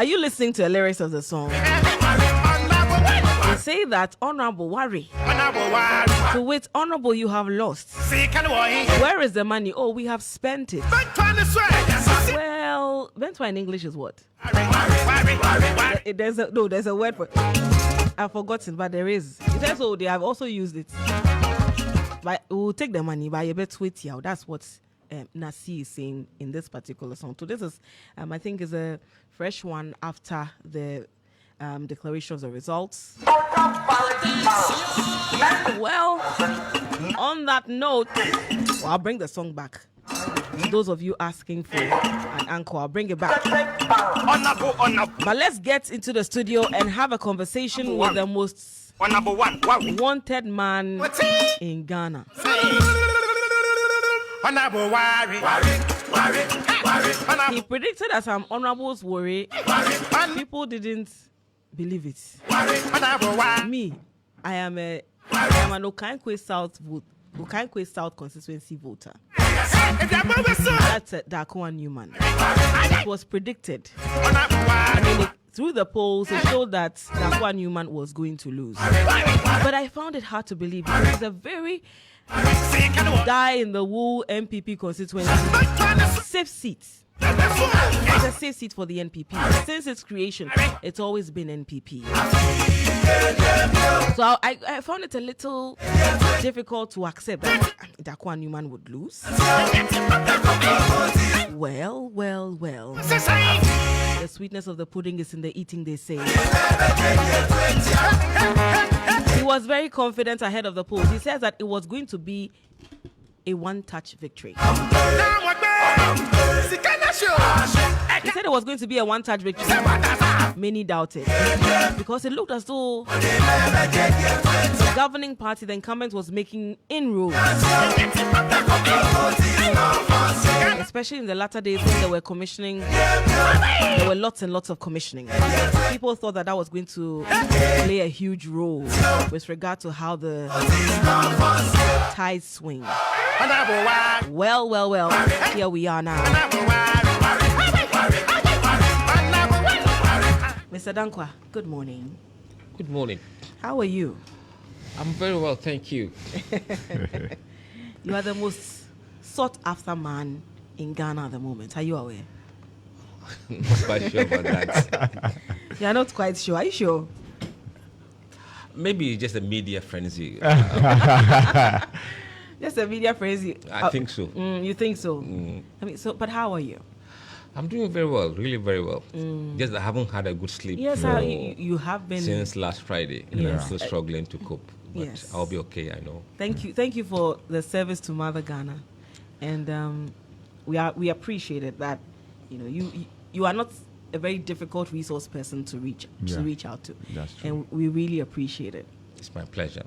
Are you listening to the lyrics of the song? They say that honorable worry. To which honorable you have lost. Where is the money? Oh, we have spent it. Well, Bentwa in English is what? There's a word for it. I've forgotten, but there is. It says, oh, they have also used it. But we'll take the money, but you better wait here. That's what Nasi is saying in this particular song. So this is, I think, is a fresh one after the declaration of the results. Well, on that note, I'll bring the song back. Those of you asking for an anchor, I'll bring it back. But let's get into the studio and have a conversation with the most wanted man in Ghana. He predicted that some honorables worry. People didn't believe it. Me, I am an Okankwe South vote. Okankwe South constituency voter. That's Dankwah Newman. It was predicted. Through the polls, it showed that Dankwah Newman was going to lose. But I found it hard to believe because it's a very die-in-the-wool MPP constituency. Safe seat. It's a safe seat for the NPP. Since its creation, it's always been NPP. So I found it a little difficult to accept that Dankwah Newman would lose. Well. The sweetness of the pudding is in the eating, they say. He was very confident ahead of the polls. He says that it was going to be a one-touch victory. He said it was going to be a one-touch victory. Many doubted because it looked as though the governing party, the incumbent, was making inroads, especially in the latter days when they were commissioning. There were lots and lots of commissioning. People thought that was going to play a huge role with regard to how the tides swing. Well, here we are now. Mr. Dankwah, good morning. Good morning. How are you? I'm very well, thank you. You are the most sought after man in Ghana at the moment. Are you aware? I'm not quite sure about that. You are not quite sure. Are you sure? Maybe just a media frenzy. Just a media frenzy. I think so. You think so? I mean, but how are you? I'm doing very well, really very well. Just I haven't had a good sleep. Yes, you have been since last Friday. Yes. I'm still struggling to cope, but yes. I'll be okay. I know. Thank you for the service to Mother Ghana, and we appreciated that. You are not a very difficult resource person to reach out to. That's true. And we really appreciate it. It's my pleasure.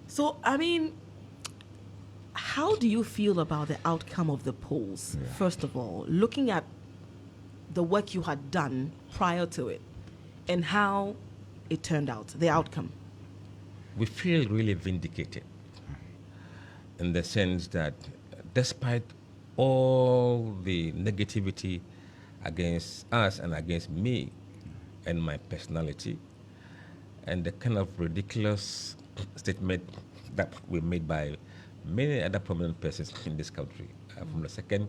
So, I mean, how do you feel about the outcome of the polls? Yeah. First of all, looking at the work you had done prior to it and how it turned out, the outcome. We feel really vindicated in the sense that despite all the negativity against us and against me and my personality and the kind of ridiculous statement that were made by many other prominent persons in this country, from the second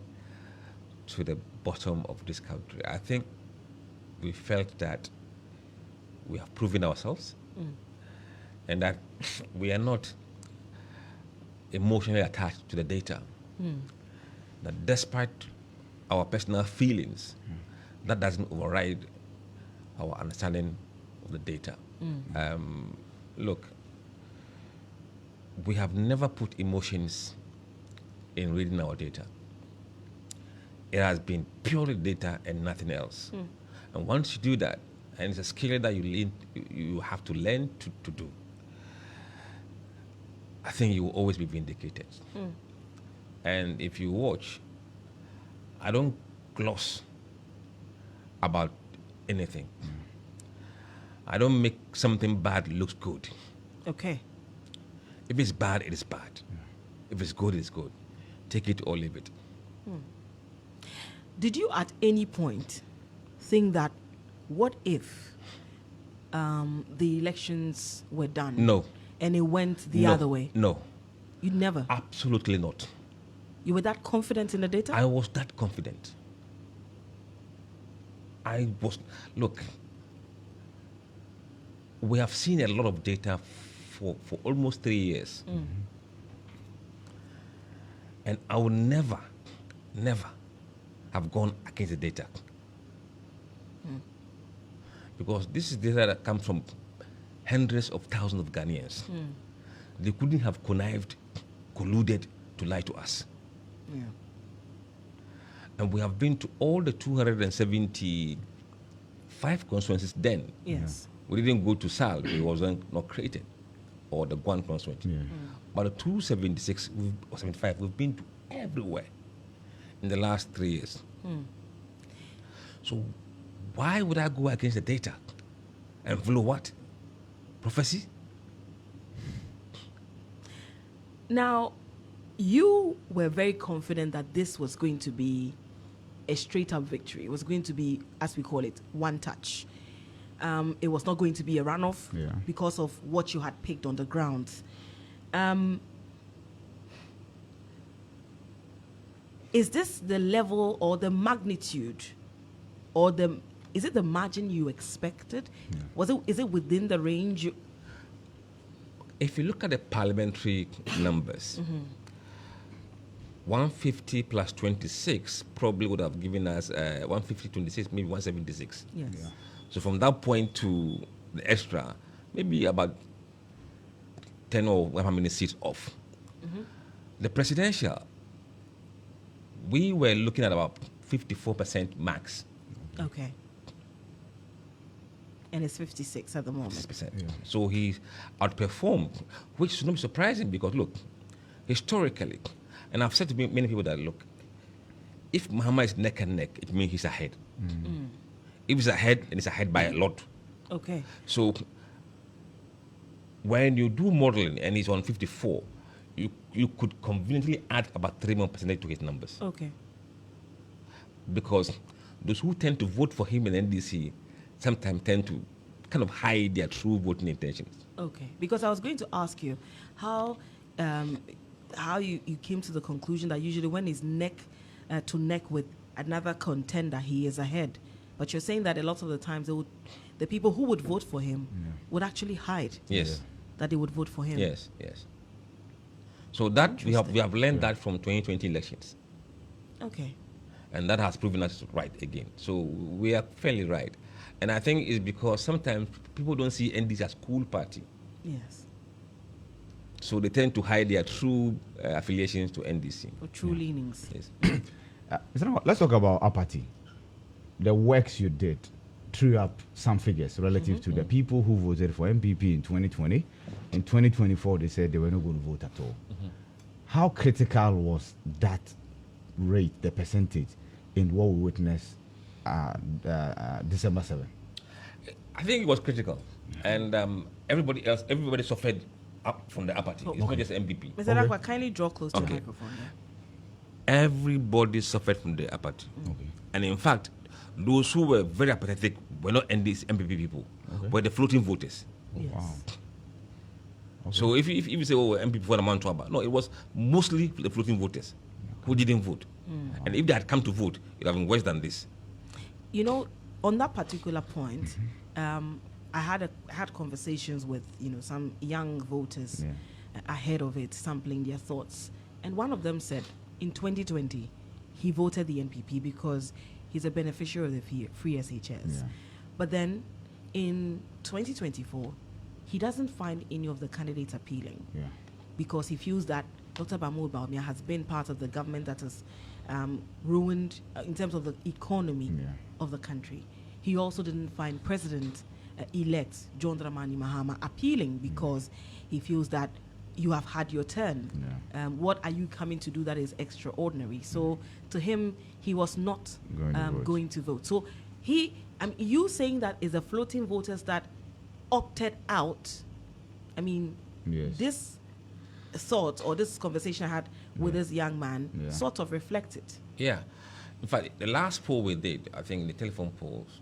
to the bottom of this country, I think we felt that we have proven ourselves and that we are not emotionally attached to the data. That despite our personal feelings, that doesn't override our understanding of the data. Look, we have never put emotions in reading our data. It has been purely data and nothing else. And once you do that, and it's a skill that you have to learn to do, I think you will always be vindicated. And if you watch, I don't gloss about anything. I don't make something bad look good. Okay. If it's bad, it is bad. If it's good, it's good. Take it or leave it. Did you at any point think that what if the elections were done? No. And it went the other way? No. You'd never? Absolutely not. You were that confident in the data? I was that confident. Look, we have seen a lot of data for almost 3 years. Mm. And I would never have gone against the data. Because this is data that comes from hundreds of thousands of Ghanaians. They couldn't have connived, colluded to lie to us. Yeah. And we have been to all the 275 constituencies then. Yes. We didn't go to SAL, it wasn't not created, or the Guan constituency. Yeah. But the 276 or 75, we've been to everywhere in the last 3 years. So why would I go against the data and follow what? Prophecy? Now, you were very confident that this was going to be a straight-up victory. It was going to be, as we call it, one touch. It was not going to be a runoff because of what you had picked on the ground. Is this the level or the magnitude or is it the margin you expected? Is it within the range? If you look at the parliamentary numbers, 150 plus 26 probably would have given us 150, 26, maybe 176. Yes. Yeah. So from that point to the extra, maybe about 10 or how many seats off. The presidential, we were looking at about 54% max. Okay. And it's 56 at the moment. 6%. Yeah. So he outperformed, which is not surprising because look, historically, and I've said to many people that look, if Muhammad is neck and neck, it means he's ahead. If he's ahead, then he's ahead by a lot. Okay. So when you do modeling and he's on 54, you could conveniently add about 3 more percentage to his numbers. Okay. Because those who tend to vote for him in NDC sometimes tend to kind of hide their true voting intentions. Okay. Because I was going to ask you how you came to the conclusion that usually when he's neck to neck with another contender, he is ahead. But you're saying that a lot of the times the people who would vote for him would actually hide that they would vote for him. Yes. So that we have learned that from 2020 elections. Okay. And that has proven us right again. So we are fairly right. And I think it's because sometimes people don't see NDC as cool party. Yes. So they tend to hide their true affiliations to NDC. Or true leanings. Yes. Mr. Dankwah, let's talk about apathy. The works you did threw up some figures relative to the people who voted for MPP in 2020. In 2024, they said they were not going to vote at all. How critical was that rate, the percentage, in what we witnessed December 7? I think it was critical. And everybody suffered up from the apathy. It's not just MPP. Mr. Dankwah, kindly draw close to the microphone. Everybody suffered from the apathy. And in fact, those who were very apathetic were not NDC MPP people, were the floating voters. Yes. Wow. So if you say, oh, MPP for the Mantuaba, no, it was mostly the floating voters who didn't vote. And if they had come to vote, it would have been worse than this. You know, on that particular point, I had conversations with some young voters ahead of it, sampling their thoughts, and one of them said in 2020 he voted the NPP because he's a beneficiary of the free SHS, but then in 2024 he doesn't find any of the candidates appealing because he feels that Dr. Mahmoud Bawumia has been part of the government that has ruined in terms of the economy of the country. He also didn't find President-elect John Dramani Mahama appealing because he feels that you have had your turn. What are you coming to do that is extraordinary? So to him, he was not going to vote. So you saying that is the floating voters that opted out. I mean, this thought or this conversation I had with this young man sort of reflected. Yeah. In fact, the last poll we did, I think the telephone polls,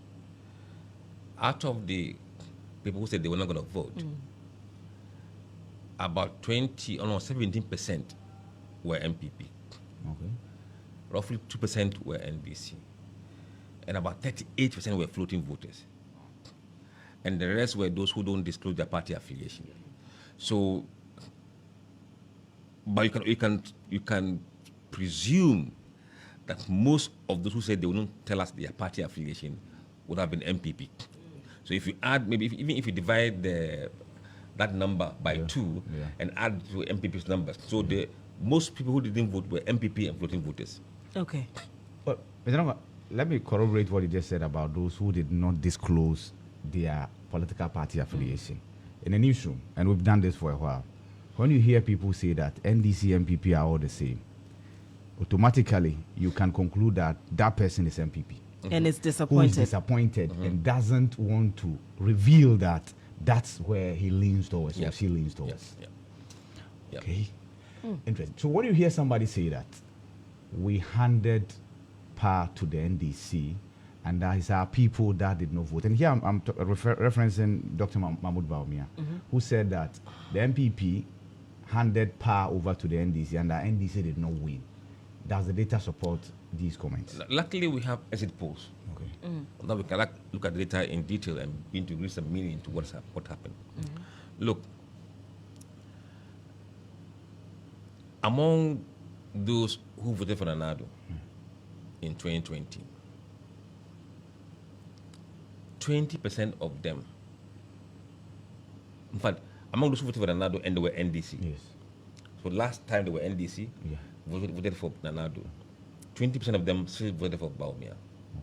out of the people who said they were not going to vote, about 17% were MPP. Okay. Roughly 2% were NBC. And about 38% were floating voters. And the rest were those who don't disclose their party affiliation. So, but you can presume that most of those who said they wouldn't tell us their party affiliation would have been MPP. So if you add, maybe even if you divide that number by 2 and add to MPP's numbers, so the most people who didn't vote were MPP and floating voters. Okay. But let me corroborate what you just said about those who did not disclose their political party affiliation. In a newsroom, and we've done this for a while, when you hear people say that NDC and MPP are all the same, automatically you can conclude that that person is MPP. And is disappointed. Who is disappointed and doesn't want to reveal that that's where he leans towards or she leans towards. Okay. Interesting. So when you hear somebody say that we handed power to the NDC and that is our people that did not vote, and here I'm referencing Dr. Mahmoud Bawumia, who said that the MPP handed power over to the NDC and the NDC did not win. Does the data support these comments? Luckily, we have exit polls. Okay. Now we can look at the data in detail and introduce some meaning into what happened. Look, among those who voted for Nanado in 2020, 20% of them, in fact, among those who voted for Nanado and they were NDC. Yes. So last time they were NDC, voted for Nanado. 20% of them still voted for Bawumia.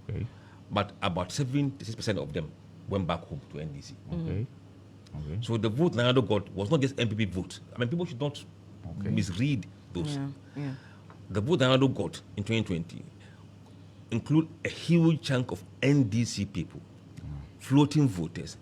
Okay. But about 76% of them went back home to NDC. Okay. Okay. So the vote Nanado got was not just MPP vote. I mean, people should not misread those. Yeah. The vote Nanado got in 2020 include a huge chunk of NDC people, floating voters,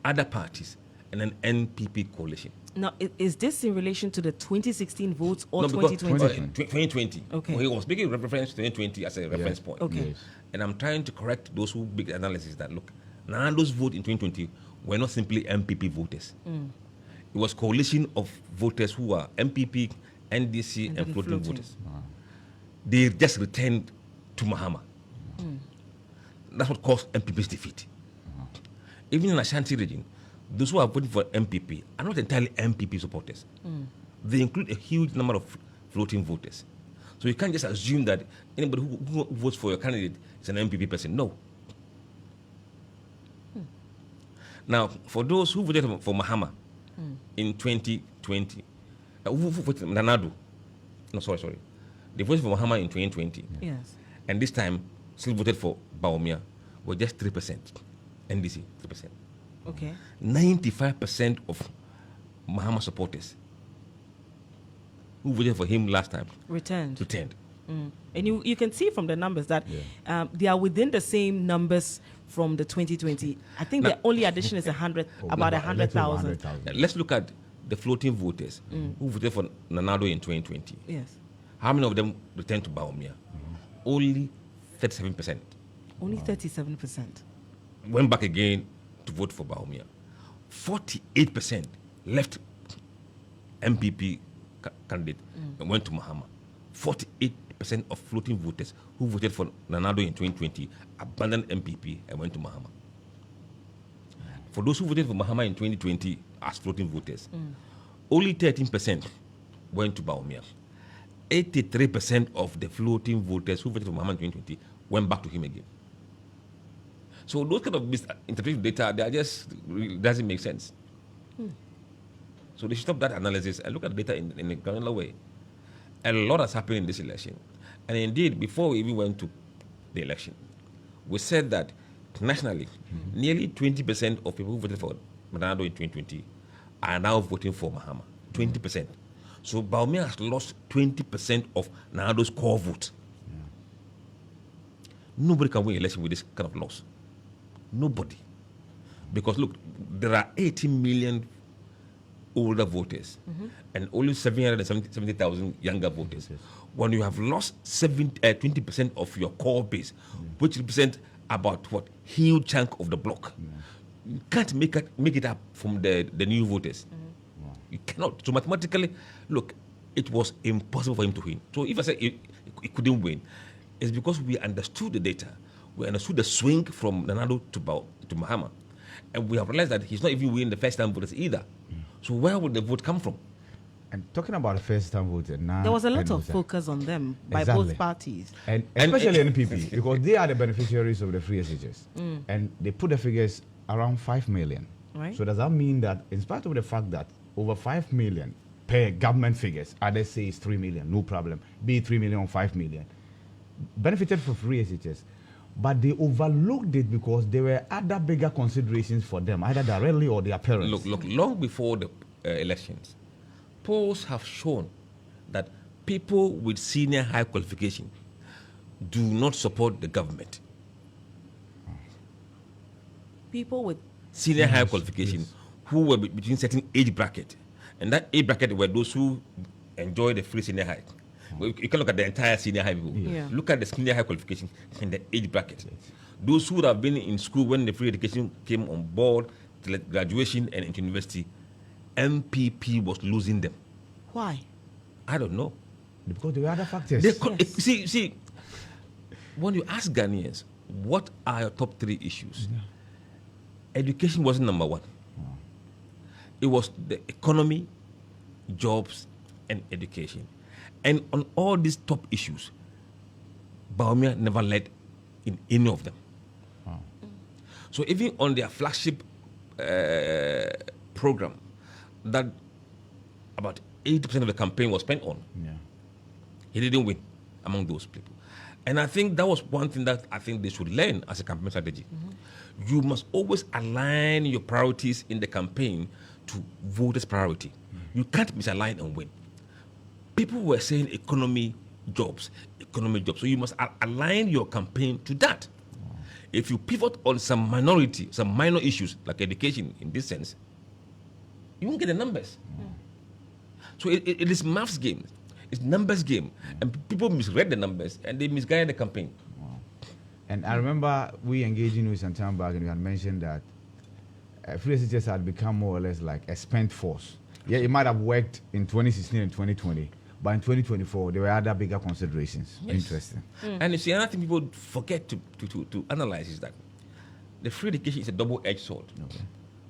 other parties, and an NPP coalition. Now, is this in relation to the 2016 votes or No, because 2020? 2020. Okay. He was making reference to 2020 as a reference point. Okay. Yes. And I'm trying to correct those who make the analysis that, look, Nando's vote in 2020 were not simply MPP voters. It was coalition of voters who were MPP, NDC, and floating voters. They just returned to Mahama. That's what caused MPP's defeat. Even in Ashanti region, those who are voting for MPP are not entirely MPP supporters. They include a huge number of floating voters. So you can't just assume that anybody who votes for your candidate is an MPP person. No. Now, for those who voted for Mahama in 2020, who voted for Nanado, sorry. They voted for Mahama in 2020. Yes. And this time, still voted for Bawumia, were just 3%. NDC, 3%. Okay. 95% of Mahama supporters who voted for him last time Returned. And you can see from the numbers that they are within the same numbers from the 2020. I think the only addition is about 100,000. Let's look at the floating voters who voted for Nanado in 2020. Yes. How many of them returned to Bawumia? Only 37%. Only 37%. Went back again to vote for Bawumia. 48% left MPP candidate and went to Mahama. 48% of floating voters who voted for Nanado in 2020 abandoned MPP and went to Mahama. For those who voted for Mahama in 2020 as floating voters, only 13% went to Bawumia. 83% of the floating voters who voted for Mahama in 2020 went back to him again. So those kind of misinterpreted data, they are just doesn't make sense. So they should stop that analysis and look at the data in a granular way. A lot has happened in this election. And indeed, before we even went to the election, we said that nationally, nearly 20% of people who voted for Nanado in 2020 are now voting for Mahama. 20%. So Bawumia has lost 20% of Nanado's core vote. Nobody can win election with this kind of loss. Nobody. Because look, there are 18 million older voters and only 770,000 younger voters. When you have lost 20% of your core base, which represent about what huge chunk of the block, you can't make it up from the new voters. You cannot. So mathematically, look, it was impossible for him to win. So if I say he couldn't win, it's because we understood the data. We understood the swing from Nanado to Mahama. And we have realized that he's not even winning the first-time voters either. So where would the vote come from? And talking about the first-time voters, there was a lot of focus on them by both parties. And especially NPP, because they are the beneficiaries of the free SHS. And they put the figures around 5 million. Right. So does that mean that in spite of the fact that over 5 million per government figures, others say it's 3 million, no problem, be it 3 million or 5 million, benefited from free SHS, but they overlooked it because there were other bigger considerations for them, either directly or their parents. Look, long before the elections, polls have shown that people with senior high qualification do not support the government. People with senior high qualification who were between certain age bracket, and that age bracket were those who enjoy the free senior high. You can look at the entire senior high people. Yeah. Look at the senior high qualification and the age bracket. Those who would have been in school when the free education came on board, to graduation and into university, MPP was losing them. Why? I don't know. Because there were other factors. See, when you ask Ghanaians, what are your top 3 issues? Education wasn't number 1. It was the economy, jobs, and education. And on all these top issues, Bawumia never led in any of them. So even on their flagship program, that about 80% of the campaign was spent on, he didn't win among those people. And I think that was one thing that I think they should learn as a campaign strategy. You must always align your priorities in the campaign to voters' priority. You can't misalign and win. People were saying economy, jobs. So you must align your campaign to that. If you pivot on some minor issues like education in this sense, you won't get the numbers. So it is maths game. It's numbers game. And people misread the numbers and they misguided the campaign. And I remember we engaging with some time back and you had mentioned that free SHS had become more or less like a spent force. Yeah, it might have worked in 2016 and 2020, but in 2024 there were other bigger considerations. Yes. Interesting. And you see, another thing people forget to analyze is that the free education is a double-edged sword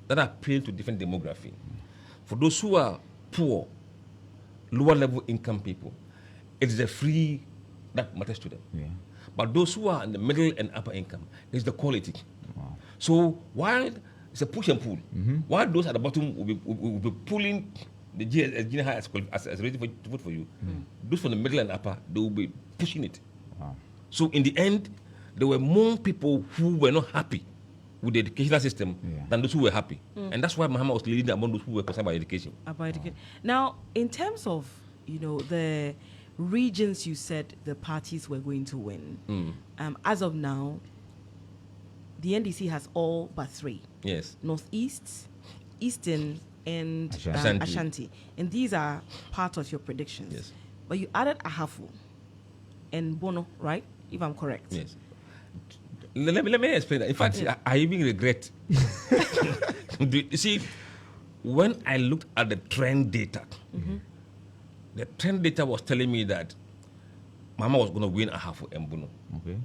that appeals to different demography. For those who are poor, lower level income people, it is the free that matters to them. But those who are in the middle and upper income, it's the quality. So while it's a push and pull, while those at the bottom will be pulling the junior high as ready to vote for you, those from the middle and upper, they will be pushing it. So in the end, there were more people who were not happy with the educational system than those who were happy. And that's why Mahama was leading among those who were concerned about education. Now, in terms of, the regions you said the parties were going to win, as of now, the NDC has all but 3. Yes. Northeast, Eastern, and Ashanti. And these are part of your predictions. Yes. But you added Ahafu and Bono, right? If I'm correct. Yes. Let me explain that. In fact, I even regret. You see, when I looked at the trend data, the trend data was telling me that Mama was going to win Ahafu and Bono. Okay.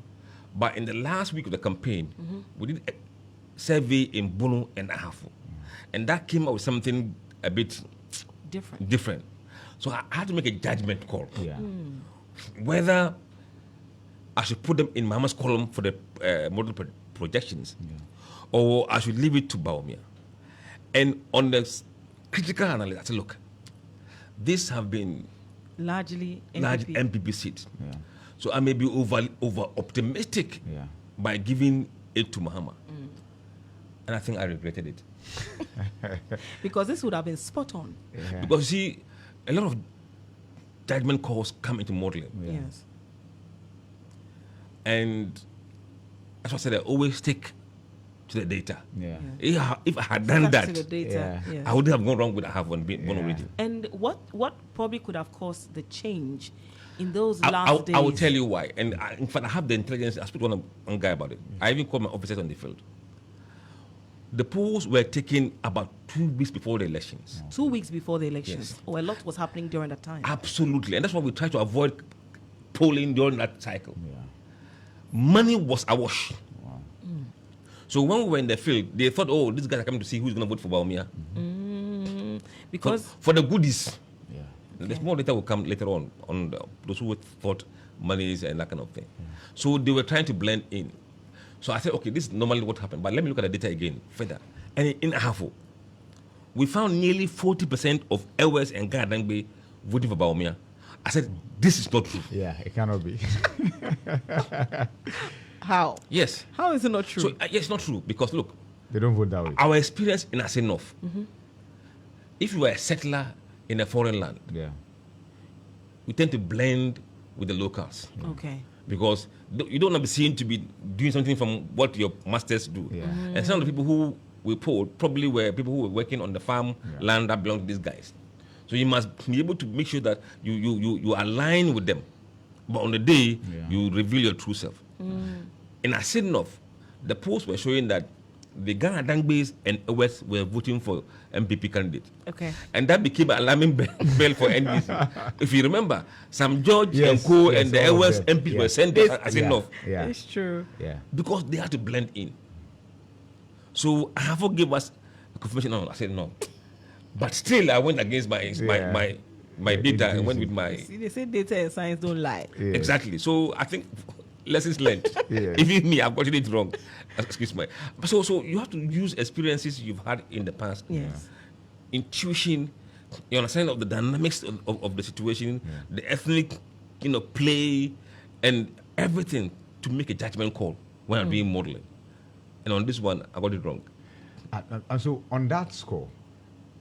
But in the last week of the campaign, we did a survey in Bono and Ahafu. And that came out with something a bit different. So I had to make a judgment call. Whether I should put them in Mama's column for the model projections, or I should leave it to Bawumia. And on the critical analysis, I said, look, these have been largely MPP seats. So I may be over optimistic by giving it to Mahama. And I think I regretted it. Because this would have been spot on. Because see, a lot of judgment calls come into modeling. Yes. And as I said, I always take to the data. Yeah. If I had done Facts to that, the data. Yeah. Yes. I would have gone wrong with a half one origin. And what probably could have caused the change in those I last days? I will tell you why. And in fact, I have the intelligence. I spoke to one guy about it. I even called my officers on the field. The polls were taken about 2 weeks before the elections. 2 weeks before the elections. Yes. Oh, a lot was happening during that time. Absolutely. And that's why we try to avoid polling during that cycle. Yeah. Money was awash. Wow. So when we were in the field, they thought, oh, these guys are coming to see who's going to vote for Baumia. Because For the goodies. Yeah. The small data will come later on those who thought monies and that kind of thing. So they were trying to blend in. So I said, okay, this is normally what happened, but let me look at the data again further. And in Ahafo, we found nearly 40% of Ewes and Gadangbe voting for Baumia. I said, this is not true. Yeah, it cannot be. how? Yes. How is it not true? So yes, it's not true because look, They don't vote that way. our experience in Asenov, if you were a settler in a foreign land, Yeah. we tend to blend with the locals. Okay. Because you don't want to be seen to be doing something from what your masters do. Yeah. And some of the people who we polled probably were people who were working on the farm land that belonged to these guys. So you must be able to make sure that you align with them. But on the day, you reveal your true self. In Asinov, the polls were showing that the Ghana Dangbes and Ewes were voting for MPP candidates. Okay. And that became an alarming bell for NDC. If you remember, Sam George and Co. and the all of Ewes them. MPs were sent to Asinov. Yeah. It's true. Yeah. Because they had to blend in. So Ahafo gave us a confirmation. No, I said no. But still, I went against my data and went with my... See, they say data and science don't lie. Yeah. Exactly. So I think lessons learned. Yeah. Even me, I've gotten it wrong. Excuse me. So you have to use experiences you've had in the past. Yes. Intuition, you understand of the dynamics of the situation, the ethnic, play, and everything to make a judgment call when I'm doing modeling. And on this one, I got it wrong. And so on that score,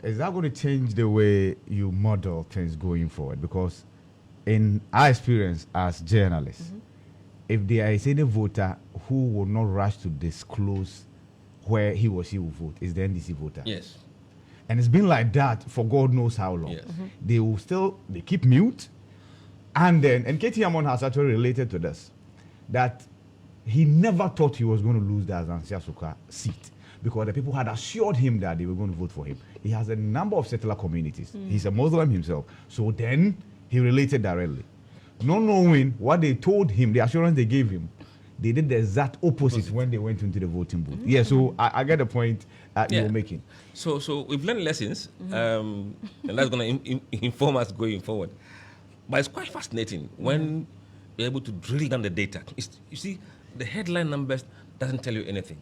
is that going to change the way you model things going forward? Because in our experience as journalists, if there is any voter who will not rush to disclose where he or she will vote, is the NDC voter. Yes. And it's been like that for God knows how long. Yes. They keep mute. And Katie Amon has actually related to this, that he never thought he was going to lose the Azansia Suka seat because the people had assured him that they were going to vote for him. He has a number of settler communities. He's a Muslim himself. So then he related directly. Not knowing what they told him, the assurance they gave him, they did the exact opposite when they went into the voting booth. Yeah, so I get the point you're making. So we've learned lessons, and that's going to inform us going forward. But it's quite fascinating when you're able to drill down the data. You see, the headline numbers doesn't tell you anything.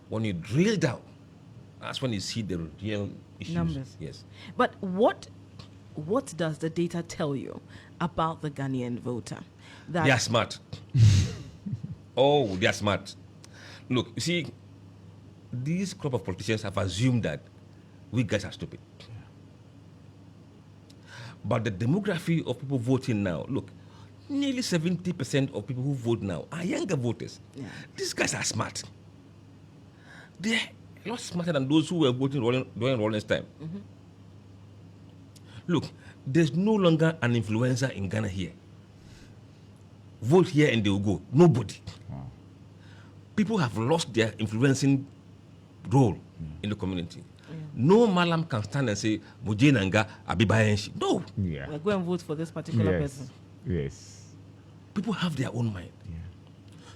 When you drill down, that's when you see the real issues. Numbers. Yes. But what does the data tell you about the Ghanaian voter? That They are smart. Oh, they are smart. Look, you see, these crop of politicians have assumed that we guys are stupid. But the demography of people voting now, look, nearly 70% of people who vote now are younger voters. Yeah. These guys are smart. They're a lot smarter than those who were voting during Rawlings' time. Look, there's no longer an influencer in Ghana here. Vote here and they will go. Nobody. Wow. People have lost their influencing role in the community. No malam can stand and say, Mujenanga Abibayenshi. No. Yeah. Go and vote for this particular person. Yes. People have their own mind. Yeah.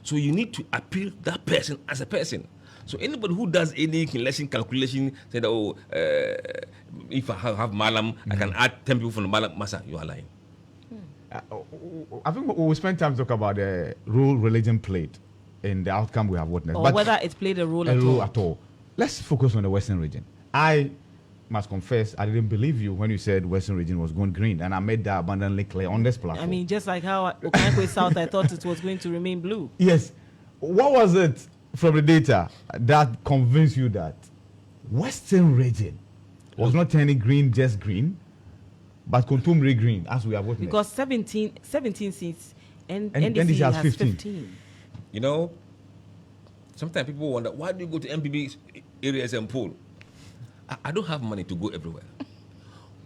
So you need to appeal that person as a person. So anybody who does any election calculation, say that, if I have malam, I can add 10 people from the malam, massa, you are lying. I think we'll spend time talking about the role religion played in the outcome we have witnessed. Or whether it played a role at all. Let's focus on the Western region. I must confess, I didn't believe you when you said Western region was going green, and I made that abundantly clear on this platform. I mean, just like how Okankwe South, I thought it was going to remain blue. Yes. What was it from the data that convinced you that Western region was not turning green, just green, but Kontumre green, as we have witnessed? Because 17 seats, and NDC NDC has has 15. 15. You know, Sometimes people wonder, why do you go to MPP areas and poll? I don't have money to go everywhere.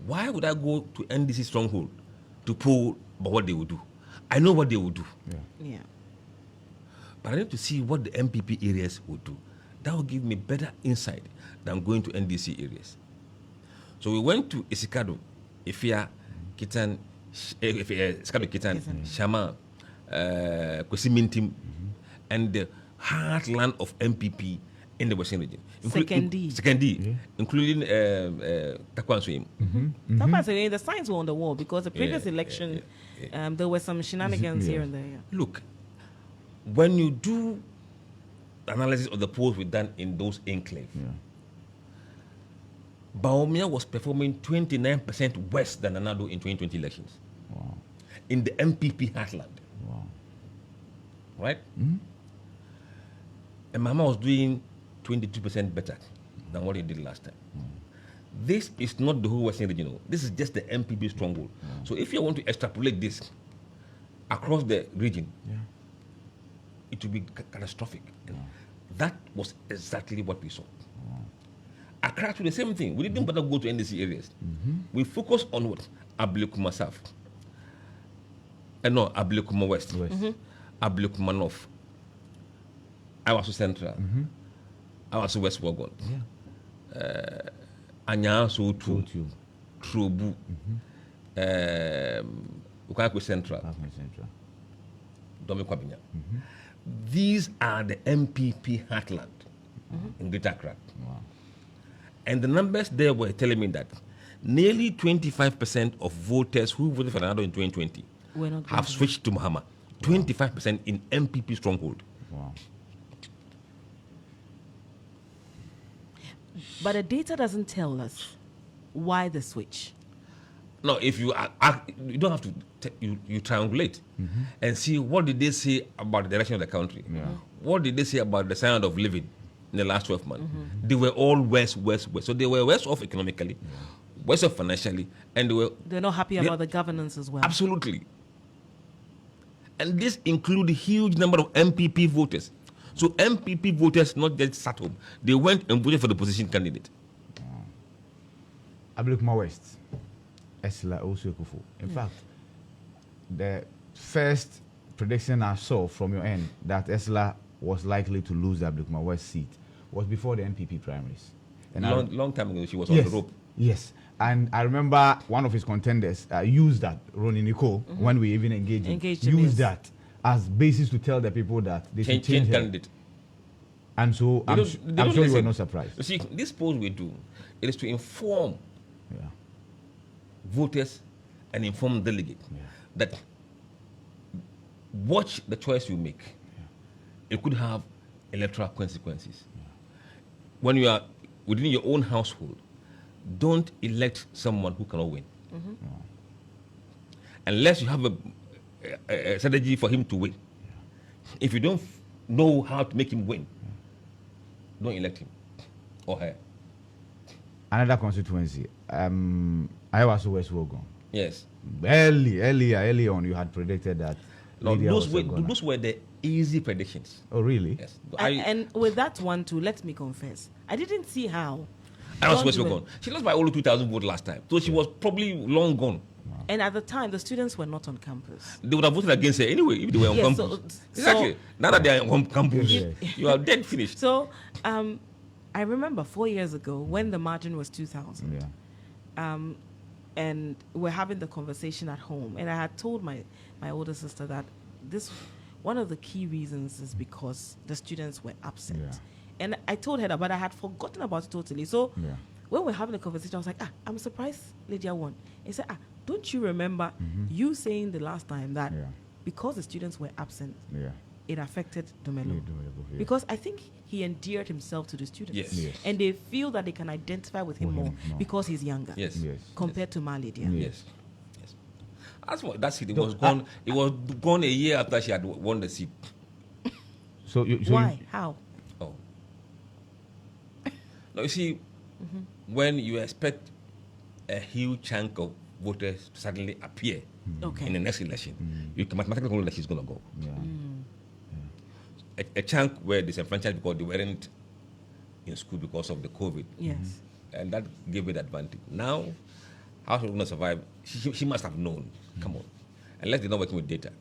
Why would I go to NDC stronghold to poll about what they would do? I know what they would do. Yeah. But I need to see what the MPP areas would do. That will give me better insight than going to NDC areas. So we went to Isikado, Ifia, Kitan, Isikado Kitan, Shama, Kwesimintim, and the heartland of MPP in the Western region. Sekendi, including Takwanswim. The signs were on the wall because the previous election, there were some shenanigans here and there. Yeah. Look, when you do analysis of the polls we done in those enclaves, Baumia was performing 29% worse than Nanado in 2020 elections. Wow. In the MPP heartland. Wow. Right? And Mama was doing 22% better than what he did last time. This is not the whole Western region. This is just the MPP stronghold. So if you want to extrapolate this across the region, it will be catastrophic. That was exactly what we saw. Accra to the same thing. We didn't bother go to NDC areas. We focused on what? Ablekuma South. No, Ablekuma West. Ablekuma North. Awasu Central. Awasu West Wagon. Anya Sotu. Trobu. Ukakwe Central. Dome Kwabinya. These are the MPP heartland in Greater Accra. Wow. And the numbers there were telling me that nearly 25% of voters who voted for Nanado in 2020 have switched to Mahama. 25% in MPP stronghold. Wow. But the data doesn't tell us why the switch. No, if you you don't have to you triangulate and see what did they say about the direction of the country. What did they say about the standard of living in the last 12 months? They were all worse. So they were worse off economically, worse off financially, and they're not happy about the governance as well. Absolutely. And this includes a huge number of MPP voters. So MPP voters not just sat home; they went and voted for the opposition candidate. Ablekuma West. Esla also Kufu. In fact, the first prediction I saw from your end that Esla was likely to lose the Ablekuma West seat was before the MPP primaries. And long time ago, she was on the rope. Yes. And I remember one of his contenders used that, Ronnie Nicole, when we even engaged him, used that as basis to tell the people that they should change candidate. And so I'm sure you were not surprised. You see, this poll we do, it is to inform voters and inform delegates that watch the choice you make. It could have electoral consequences. When you are within your own household, don't elect someone who cannot win. Unless you have a strategy for him to win. If you don't know how to make him win, don't elect him or her. Another constituency, Iowa West Wogon. Yes. Early on, you had predicted that. No, those were the easy predictions. Oh, really? Yes. And with that one too, let me confess, I didn't see how. Iowa West Wogon. She lost by only 2,000 votes last time, so she was probably long gone. Wow. And at the time, the students were not on campus. They would have voted against her anyway if they were on campus. Exactly. Now that they are on campus, you are dead finished. So, I remember 4 years ago when the margin was 2,000. And we're having the conversation at home. And I had told my older sister that one of the key reasons is because the students were absent. Yeah. And I told her that, but I had forgotten about it totally. So when we're having the conversation, I was like, I'm surprised Lydia won. And said, don't you remember you saying the last time that because the students were absent, it affected Domelo? Because I think he endeared himself to the students. Yes. And they feel that they can identify with him more because he's younger compared to Malidia. Yes. That's it. It was gone. It was gone a year after she had won the seat. So why? How? Oh. Now you see, when you expect a huge chunk of voters to suddenly appear in the next election, you can mathematically know that she's going to go. a chunk were disenfranchised because they weren't in school because of the COVID. Yes. And that gave it advantage. Now, how she's going to survive? She must have known. Come on. Unless they're not working with data.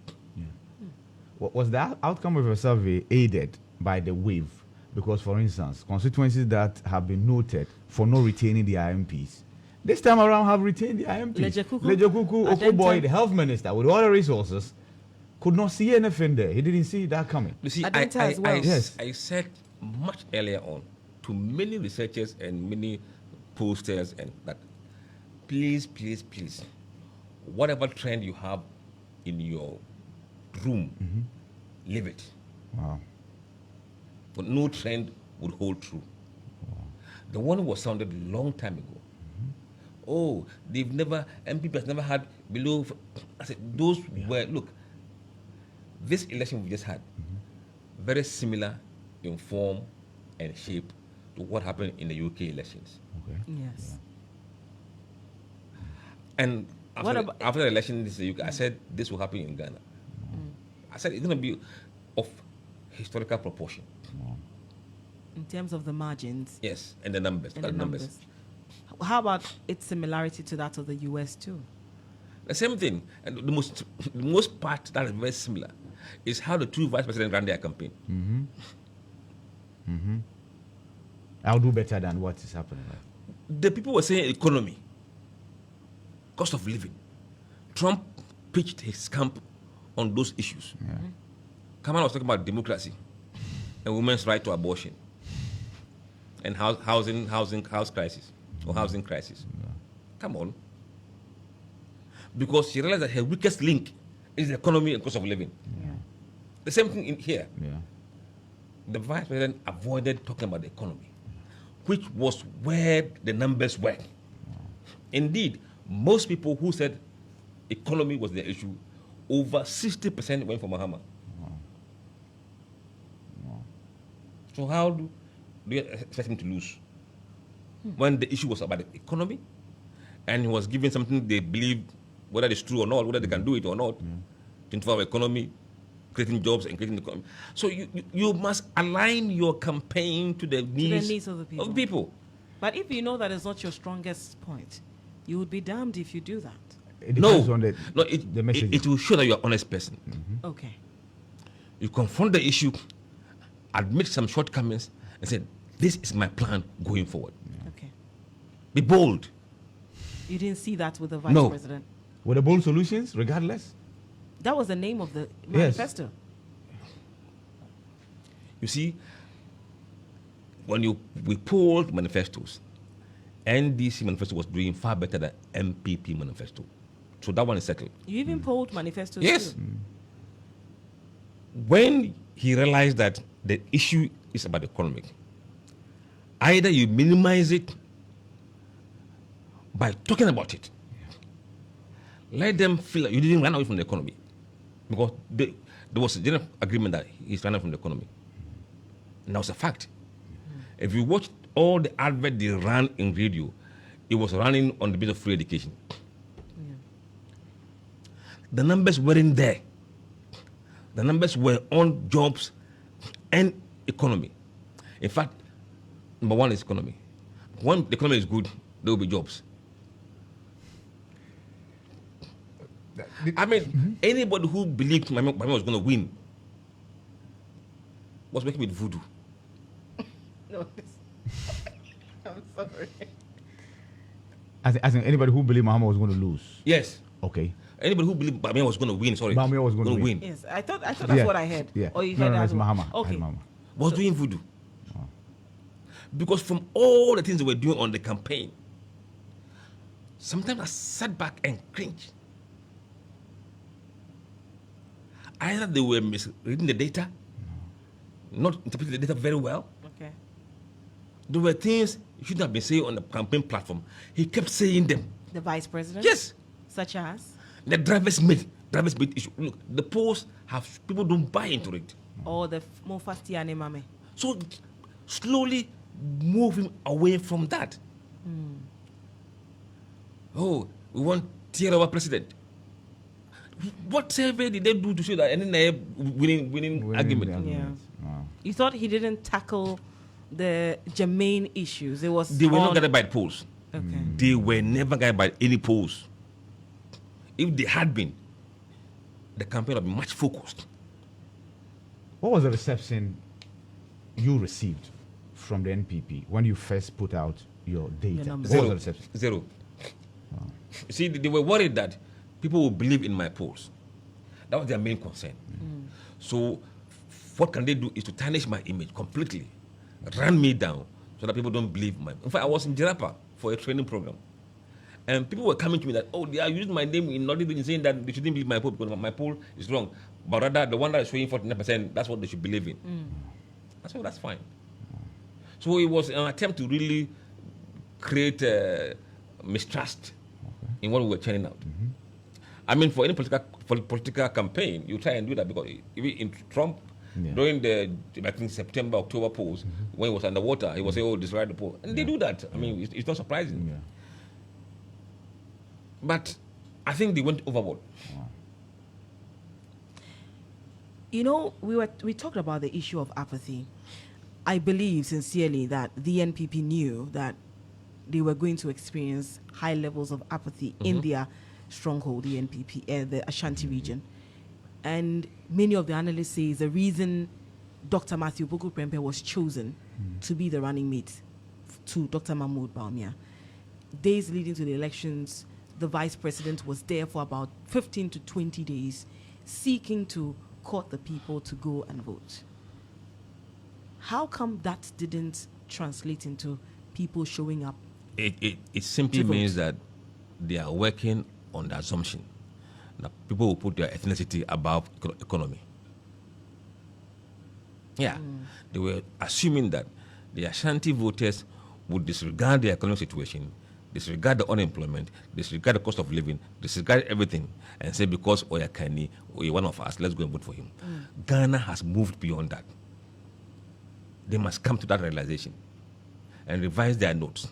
Was the outcome of your survey aided by the wave? Because, for instance, constituencies that have been noted for not retaining the IMPs, this time around have retained the IMPs. Lejekuku Okoboy, the health minister, with all the resources, could not see anything there. He didn't see that coming. You see, Yes. I said much earlier on to many researchers and many posters and that, please, please, please, whatever trend you have in your room, leave it. Wow. But no trend would hold true. Wow. The one was sounded a long time ago. Oh, MPP has never had below. I said, those were, look, this election we just had, very similar in form and shape to what happened in the UK elections. Okay. Yes. And after the election in the UK, I said this will happen in Ghana. I said it's going to be of historical proportion. In terms of the margins. Yes, and the numbers. And the numbers. How about its similarity to that of the US too? The same thing. And the most part that is very similar is how the two vice presidents ran their campaign. I'll do better than what is happening. The people were saying economy, cost of living. Trump pitched his camp on those issues. Kamala was talking about democracy and women's right to abortion and house crisis or housing crisis. Come on. Because she realized that her weakest link is the economy and cost of living. The same thing in here. The vice president avoided talking about the economy, which was where the numbers were. Indeed, most people who said economy was the issue, over 60% went for Mahama. So how do you expect him to lose? When the issue was about the economy, and he was giving something they believe, whether it's true or not, whether they can do it or not, 24-hour economy, creating jobs and creating the economy. So you must align your campaign to the needs of the people. But if you know that is not your strongest point, you would be damned if you do that. It depends on the message. It will show that you're an honest person. Okay. You confront the issue, admit some shortcomings, and say, this is my plan going forward. Okay. Be bold. You didn't see that with the vice president? Were the bold solutions, regardless? That was the name of the manifesto. You see, when we polled manifestos, NDC manifesto was doing far better than MPP manifesto. So that one is settled. You even polled manifestos Yes. too? When he realized that the issue is about the economy, either you minimize it by talking about it. Let them feel like you didn't run away from the economy. Because there was a general agreement that he's running from the economy. And that was a fact. If you watch all the adverts they ran in radio, it was running on the basis of free education. The numbers weren't there. The numbers were on jobs and economy. In fact, number one is economy. When the economy is good, there will be jobs. I mean, anybody who believed my man was going to win was working with voodoo. No, I'm sorry. As in anybody who believed Mahama was going to lose? Yes. Okay. Anybody who believed Bamiyan was going to win, Bamiyan was going to win. Yes, I thought that's what I heard. Yeah. Or you heard no, that? it's Mahama. Okay. Mahama. Was doing voodoo. Because from all the things they were doing on the campaign, sometimes I sat back and cringed. Either they were misreading the data, not interpreting the data very well. Okay. There were things he shouldn't have been saying on the campaign platform. He kept saying them. The vice president? Yes. Such as? The driver's mate issue. Look, the polls have, people don't buy into it. Or the more fastiane mame. So slowly moving away from that. Oh, we want tear our president. What survey did they do to show that any winning argument? Yeah. Wow. You thought he didn't tackle the germane issues. It was They were not guided by polls. Okay. They were never guided by any polls. If they had been, the campaign would be much focused. What was the reception you received from the NPP when you first put out your data? numbers. What was the reception? Zero. You see, they were worried that people will believe in my polls. That was their main concern. So what can they do is to tarnish my image completely, run me down so that people don't believe my. In fact, I was in Jirapa for a training program. And people were coming to me that, oh, they are using my name in Naa Dedei, saying that they shouldn't believe my poll because my poll is wrong. But rather, the one that is showing 49%, that's what they should believe in. That's fine. So it was an attempt to really create mistrust in what we were churning out. I mean, for any political campaign, you try and do that because even in Trump, during the I think September, October polls, when he was underwater, he was saying, oh, disregard the poll. And they do that. I mean, it's not surprising. Yeah. But I think they went overboard. You know, we talked about the issue of apathy. I believe sincerely that the NPP knew that they were going to experience high levels of apathy in their stronghold, the NPP, the Ashanti region. And many of the analysts say the reason Dr. Matthew Boku Prempeh was chosen to be the running mate to Dr. Mahmoud Bawumia. Days leading to the elections, the vice president was there for about 15 to 20 days seeking to court the people to go and vote. How come that didn't translate into people showing up? It simply means that they are working on the assumption that people will put their ethnicity above economy. Yeah, they were assuming that the Ashanti voters would disregard the economic situation, disregard the unemployment, disregard the cost of living, disregard everything, and say because Oyakani, or one of us, let's go and vote for him. Ghana has moved beyond that. They must come to that realization and revise their notes.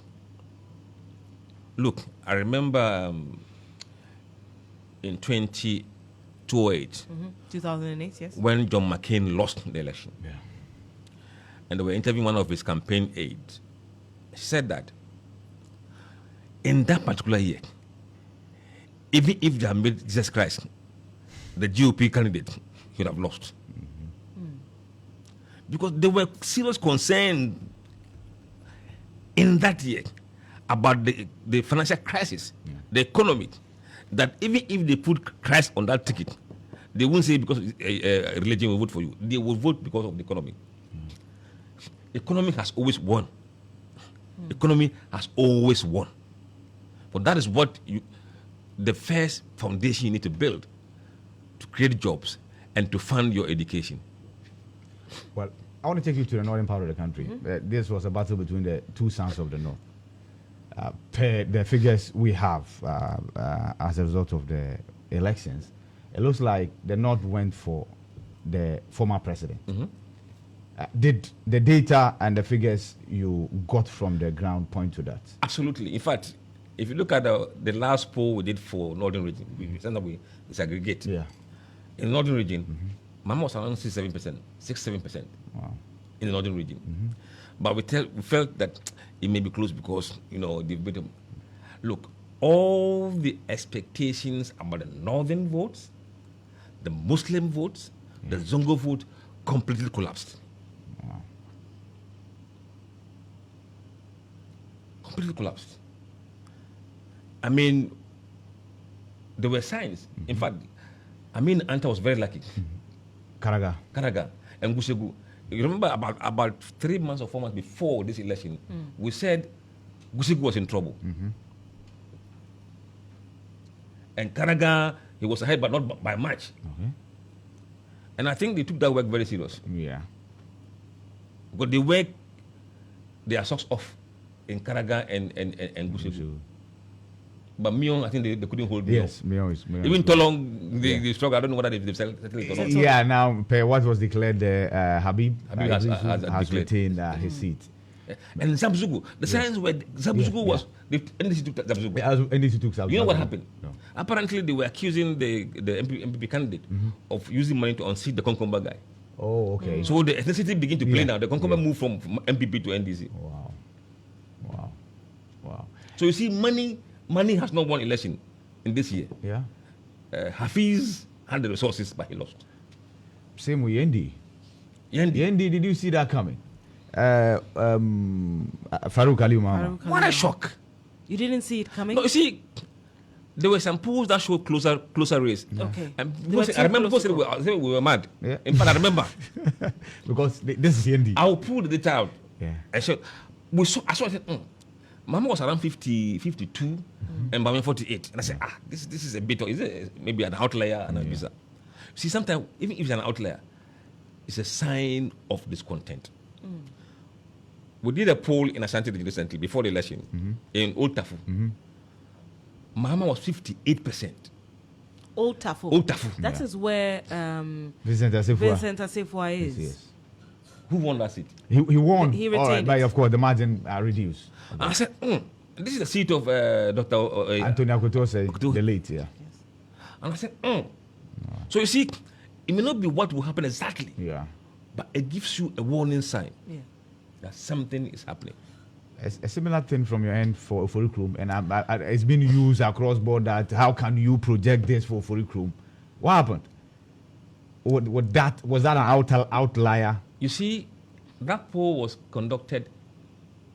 Look, I remember in 2008, 2008, yes. when John McCain lost the election, and they were interviewing one of his campaign aides. She said that in that particular year, even if they had made Jesus Christ the GOP candidate, he would have lost. Because there were serious concerns in that year about the financial crisis, the economy, that even if they put Christ on that ticket, they won't say because religion will vote for you. They will vote because of the economy. Economy has always won. Economy has always won. But that is what the first foundation you need to build to create jobs and to fund your education. Well, I want to take you to the northern part of the country. This was a battle between the two sons of the north. Per the figures we have as a result of the elections, it looks like the north went for the former president. Did the data and the figures you got from the ground point to that? Absolutely. In fact, if you look at the last poll we did for Northern Region, we disaggregate. Yeah. In the Northern Region, Mama was around 6-7%. Wow. In the Northern Region. But we felt that it may be close because, they've made them. Look, all the expectations about the Northern votes, the Muslim votes, the Zongo vote completely collapsed. Wow. Completely collapsed. I mean, there were signs. In fact, Anta was very lucky. Karaga. And Gusegu. You remember about 3 months or 4 months before this election, we said Gusegu was in trouble. And Karaga, he was ahead, but not by much. And I think they took that work very serious. Yeah. Because they worked their socks off in Karaga and Gusegu. But Mion, I think they couldn't hold Mion. Yes, Mion is. Even Tolong, they struggle. I don't know whether they've settled it or not. Yeah, now, per what was declared, Habib has has declared. retained his seat. And Zabzugu, the signs where Zabzugu was, the NDC took Zabzugu. NDC took Zabzugu. You know what happened? No. Apparently, they were accusing the MPP candidate of using money to unseat the Konkomba guy. Oh, okay. So the ethnicity begin to play now. The Konkomba moved from MPP to NDC. Wow. So you see, money has not won election in this year. Yeah. Hafiz had the resources, but he lost. Same with Yendi. Yendi, did you see that coming? Farouk Ali Umama. What a shock. You didn't see it coming? No, you see, there were some polls that showed closer race. Okay. And I remember people said we were mad. Yeah. In fact, I remember. Because this is Yendi. I will pull the data out. Yeah. I said, I said, Mama was around 52, and Mama 48. And I said, this is a bit, is it maybe an outlier and a visa? See, sometimes, even if it's an outlier, it's a sign of discontent. We did a poll in Ashanti recently, before the election, in Old Tafu. Mama was 58%. Old Tafu. Old Tafu. That is where Vincent Assefuwa is. Yes. Who won that seat? He won. He retained but of course, the margin are reduced. And I said, this is the seat of Dr. Anthony Akutose, Akutu. the late, yeah. And I said, So you see, it may not be what will happen exactly, but it gives you a warning sign that something is happening. A similar thing from your end for Room, and it's been used across board that how can you project this for Room? What happened? Was that an outlier? You see, that poll was conducted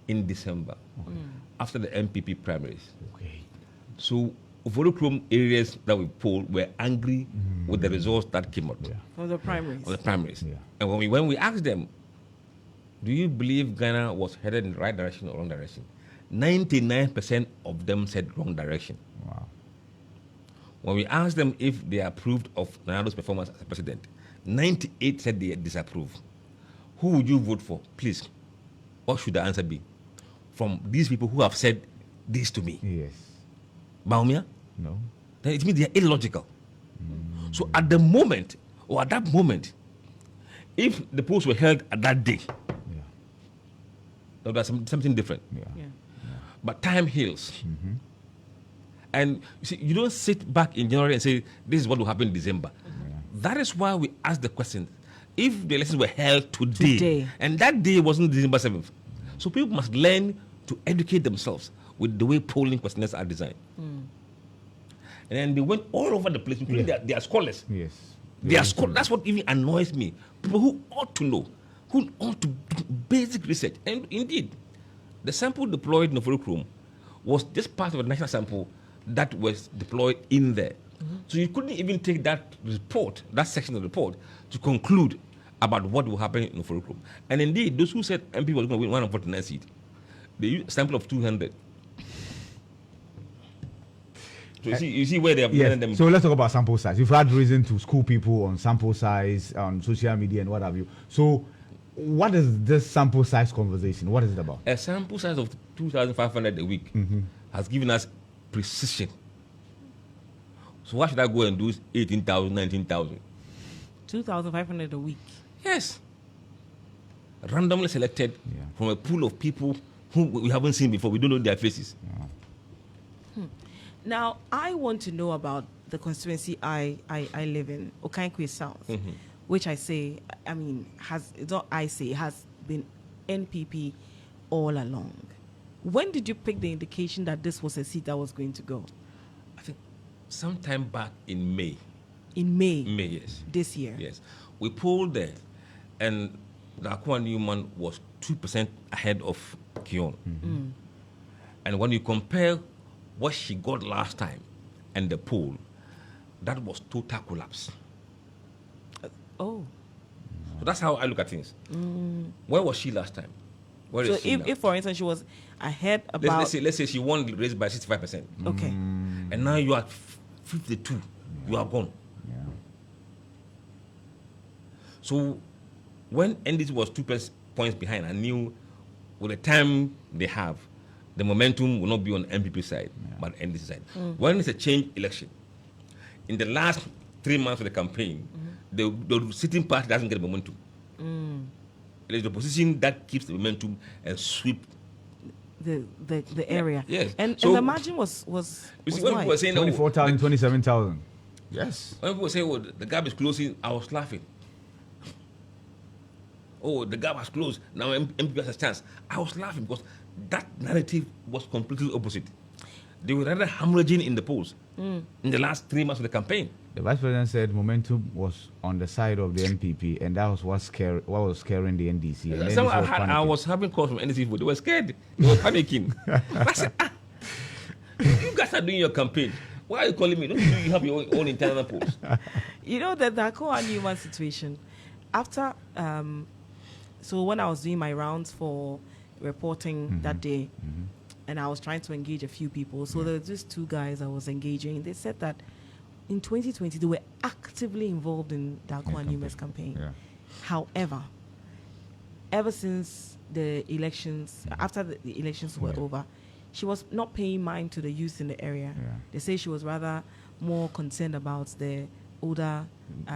in December after the MPP primaries. Okay. So Room areas that we polled were angry with the results that came out From the primaries. Yeah. And when we asked them, do you believe Ghana was headed in the right direction or wrong direction? 99% of them said wrong direction. Wow. When we asked them if they approved of Nanado's performance as a president, 98 said they disapprove. Who would you vote for? Please, what should the answer be? From these people who have said this to me. Yes. Baumia? No. Then it means they are illogical. So at the moment, or at that moment, if the polls were held at that day, there was something different. Yeah. But time heals. And you see, you don't sit back in January and say, this is what will happen in December. That is why we ask the question, if the elections were held today, and that day wasn't December 7th, so people must learn to educate themselves with the way polling questionnaires are designed. And then they went all over the place, including their scholars. Yes. That's what even annoys me. People who ought to know, who ought to do basic research. And indeed, the sample deployed in the Room was just part of a national sample that was deployed in there. So you couldn't even take that report, that section of the report, to conclude about what will happen in the Room. And indeed, those who said MP was going to win 149 seats, they used a sample of 200. So you see where they have given them. So let's talk about sample size. You've had reason to school people on sample size, on social media and what have you. So what is this sample size conversation? What is it about? A sample size of 2,500 a week has given us precision. So why should I go and do 18,000, 19,000? 2,500 a week. Yes. Randomly selected from a pool of people who we haven't seen before. We don't know their faces. Now, I want to know about the constituency I live in, Okankwe South, which has been NPP all along. When did you pick the indication that this was a seat that was going to go? I think sometime back in May. In May? May, yes. This year? Yes. We polled there, and the Akua Newman was 2% ahead of Kion. And when you compare what she got last time and the poll, that was total collapse. So that's how I look at things. Where was she last time? Where is she now? If, for instance, she was ahead about... Let's say she won the race by 65%. Okay. And now you are 52. You are gone. So when NDC was 2 points behind, I knew with the time they have, the momentum will not be on MPP side, but NDC side. When it's a change election, in the last 3 months of the campaign, the sitting party doesn't get momentum. It is the opposition that keeps the momentum and sweep. The area. Yes. And So- the margin was You see, when wide. people were saying, 24,000, 27,000. Yes. when people say, "Oh, the gap is closing," I was laughing. Oh, the gap has closed. Now MPP has a chance. I was laughing because that narrative was completely opposite. They were rather hemorrhaging in the polls in the last 3 months of the campaign. The vice president said momentum was on the side of the NPP, and that was what was scaring the NDC. And Some NDC was I panicking. was having calls from NDC people. They were scared. They were panicking. I said, you guys are doing your campaign. Why are you calling me? Don't you have your own internal polls? You know, the Dankwah Newman situation, after, so when I was doing my rounds for reporting that day, and I was trying to engage a few people, so there were just two guys I was engaging. They said that in 2020, they were actively involved in Dankwah Newman's campaign. Yeah. However, ever since the elections, after the elections were over, she was not paying mind to the youth in the area. Yeah. They say she was rather more concerned about the older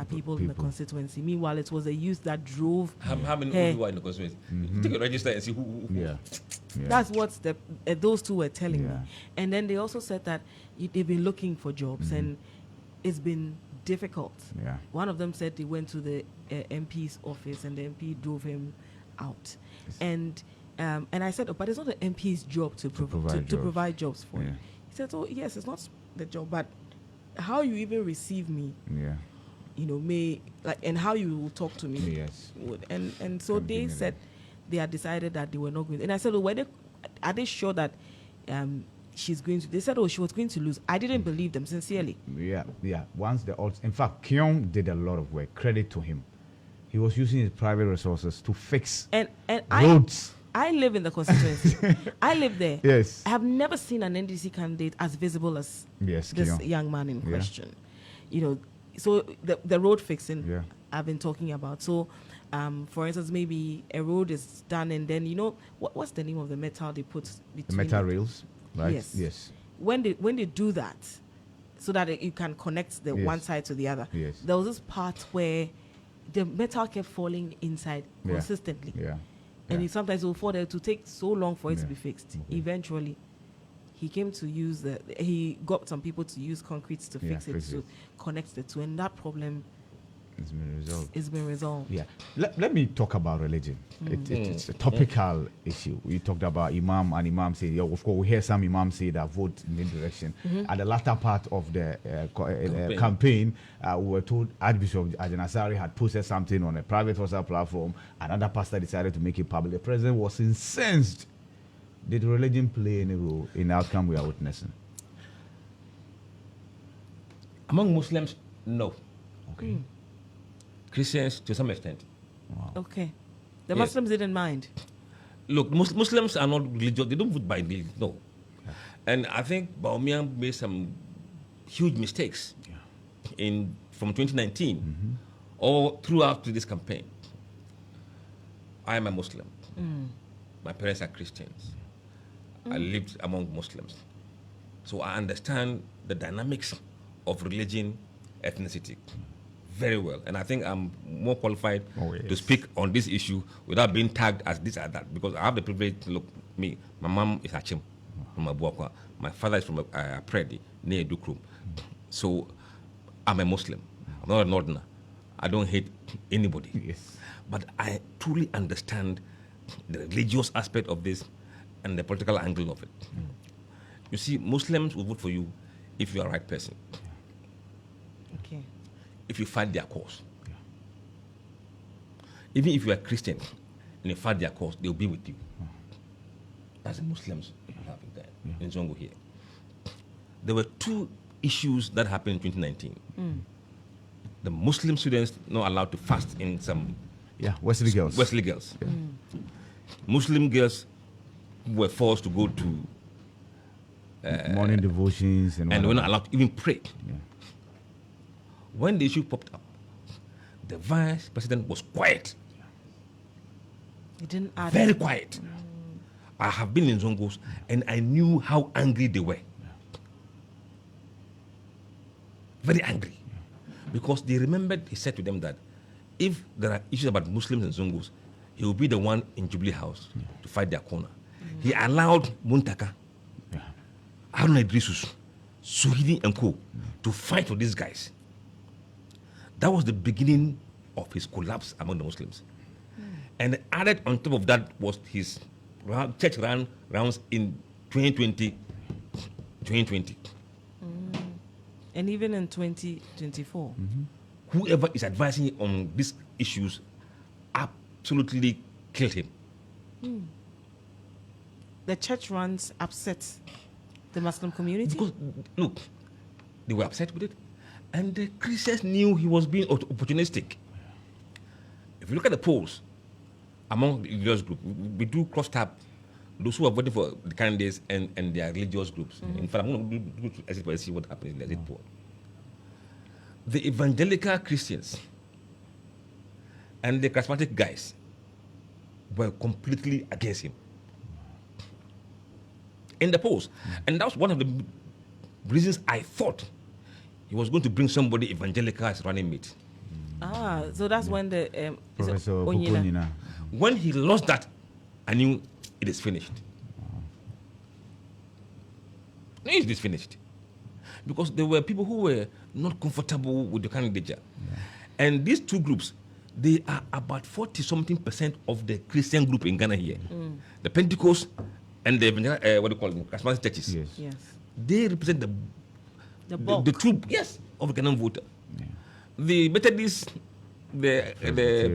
people in the constituency. Meanwhile, it was the youth that drove How many her. people are in the constituency? Take a register and see who. Yeah. Yeah. That's what those two were telling Yeah. me. And then they also said that they've been looking for jobs and it's been difficult. Yeah. One of them said they went to the MP's office and the MP drove him out. And I said, but it's not the MP's job to provide jobs for you. He said, oh, yes, it's not the job, but how you even receive me, Yeah. and how you will talk to me. Yes. And so they said they had decided that they were not going to. And I said, oh, are they sure that she's going to? They said, oh, she was going to lose. I didn't believe them, sincerely. Yeah. Once the odds, in fact, Kyung did a lot of work. Credit to him. He was using his private resources to fix And roads. I live in the constituency. I live there. Yes. I have never seen an NDC candidate as visible as Yes, this Kyung. young man in question. So the road fixing I've been talking about. So, for instance, maybe a road is done and then, what's the name of the metal they put between The metal rails, right? Yes. When they do that, so that you can connect the one side to the other, Yes. there was this part where the metal kept falling inside consistently. Yeah. And it sometimes will fall there to take so long for it to Yeah. be fixed. Eventually, he came to use he got some people to use concrete to fix it, to connect the two, and that problem It's been resolved. has been resolved. Yeah. Let me talk about religion. It's a topical issue. We talked about Imam, and Imam said, of course, we hear some Imams say that vote in this direction. At the latter part of the campaign, we were told Archbishop Ajanasari had posted something on a private WhatsApp platform. Another pastor decided to make it public. The president was incensed. Did religion play any role in the outcome we are witnessing? Among Muslims, no. Okay. Christians, to some extent. Wow. Okay. The Yes. Muslims didn't mind. Look, Muslims are not religious. They don't vote by religion. No. And I think Bawumia made some huge mistakes from 2019 or throughout this campaign. I am a Muslim. My parents are Christians. I lived among Muslims. So I understand the dynamics of religion, ethnicity very well. And I think I'm more qualified to speak on this issue without being tagged as this or that, because I have the privilege to look, my mom is Achim from Abuakwa. My father is from Predi, near Dukrum. So I'm a Muslim. I'm not a Northerner. I don't hate anybody. Yes. But I truly understand the religious aspect of this and the political angle of it. You see, Muslims will vote for you if you are the right person, Okay. if you fight their cause. Even if you are Christian and you fight their cause, they'll be with you. That's the Muslims have in there, in Zongo here. There were two issues that happened in 2019. The Muslim students not allowed to fast in some Wesley girls. Wesley girls. Muslim girls were forced to go to morning devotions and they were whatnot. not allowed to even pray. When the issue popped up, the vice president was quiet, It didn't add. very quiet. I have been in Zongos and I knew how angry they were. Very angry. Because they remembered he said to them that if there are issues about Muslims and Zongos, he will be the one in Jubilee House to fight their corner. He allowed Muntaka, Haruna Idrisus, Suhidi and Co. to fight for these guys. That was the beginning of his collapse among the Muslims. And added on top of that was his church rounds in 2020. And even in 2024. Whoever is advising on these issues absolutely killed him. The church runs upset the Muslim community? Because, look, they were upset with it. And the Christians knew he was being opportunistic. If you look at the polls among the religious groups, we do cross-tab those who are voting for the candidates and their religious groups. In fact, I'm going to go to exit poll and see what happens in the exit poll. The evangelical Christians and the charismatic guys were completely against him in the polls. And that was one of the reasons I thought he was going to bring somebody evangelical as running mate. So that's when the Professor Onyina. Pukunina. When he lost that, I knew it is finished. No, it is finished. Because there were people who were not comfortable with the candidature. And these two groups, they are about 40-something% of the Christian group in Ghana here. The Pentecost and the what do you call them, charismatic churches. Yes. They represent The bulk. the true, yes, of the Ghanaian voter. The Methodists, the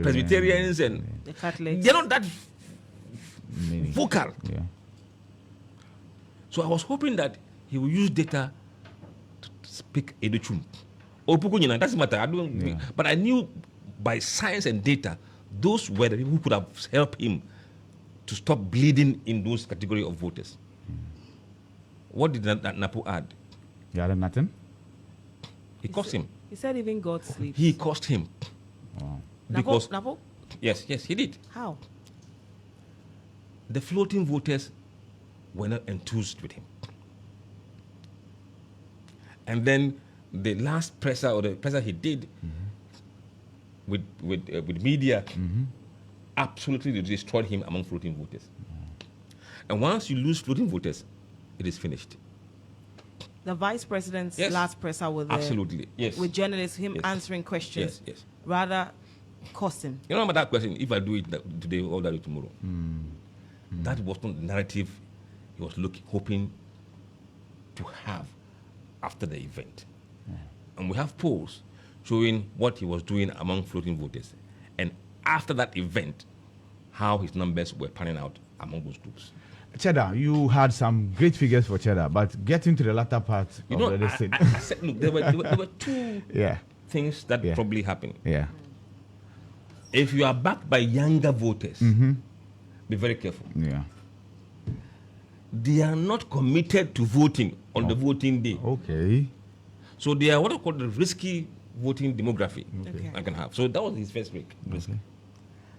Presbyterians, and The Catholics. they're not that Many. vocal. Yeah. So I was hoping that he will use data to speak Educhum. Or Pukunyina, doesn't matter. But I knew by science and data, those were the people who could have helped him to stop bleeding in those category of voters. What did Napo add? You added nothing? He cost him. He said even God sleeps. He cost him. Wow. Because Napo? yes, he did. How? The floating voters were not enthused with him. And then the last presser or the presser he did with media absolutely destroyed him among floating voters. And once you lose floating voters, it is finished. The vice president's Yes. last presser with Absolutely, yes. with journalists, him Yes. answering questions, Yes. rather cost him. You know about that question, if I do it today or that tomorrow. That was not the narrative he was hoping to have after the event. And we have polls showing what he was doing among floating voters. And after that event, how his numbers were panning out among those groups. Cheddar, you had some great figures for Cheddar, but getting to the latter part You of know, the listing. I said, look, there were two Yeah. things that Yeah. probably happened. Yeah. If you are backed by younger voters, be very careful. Yeah. They are not committed to voting on the voting day. Okay. So they are what I call the risky voting demography Okay. I can have. So that was his first risk. Okay.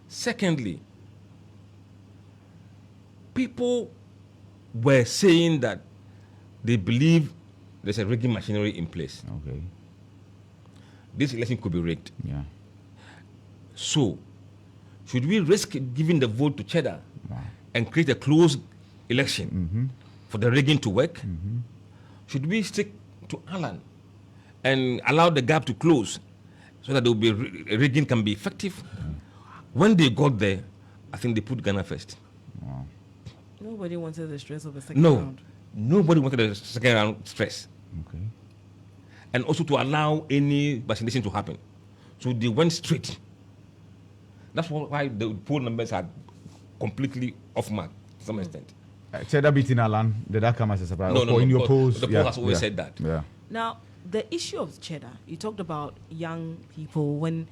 Secondly, people were saying that they believe there's a rigging machinery in place. Okay. This election could be rigged. Yeah. So, should we risk giving the vote to Cheddar Wow. and create a closed election for the rigging to work? Should we stick to Alan and allow the gap to close so that there will be rigging can be effective? When they got there, I think they put Ghana first. Wow. Nobody wanted the stress of a second No, round. nobody wanted the second round stress. Okay. And also to allow any vaccination to happen. So they went straight. That's why the poll numbers are completely off mark to some extent. Cheddar beating Alan, did that come as a surprise? No, Or no, in no, your but polls? the poll has always said that. Yeah. Now, the issue of Cheddar, you talked about young people. When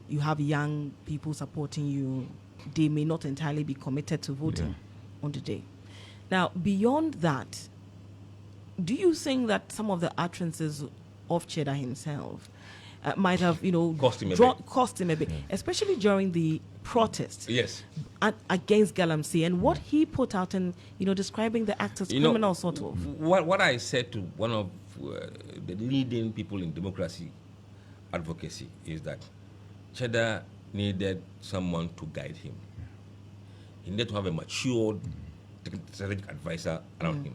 you have young people supporting you, they may not entirely be committed to voting on the day. Now, beyond that, do you think that some of the utterances of Cheddar himself might have, Cost him a bit. especially during the protests Yes. against Galamsey, and what he put out and describing the act as criminal sort of. What I said to one of the leading people in democracy advocacy is that Cheddar needed someone to guide him. He needed to have a matured strategic advisor around him.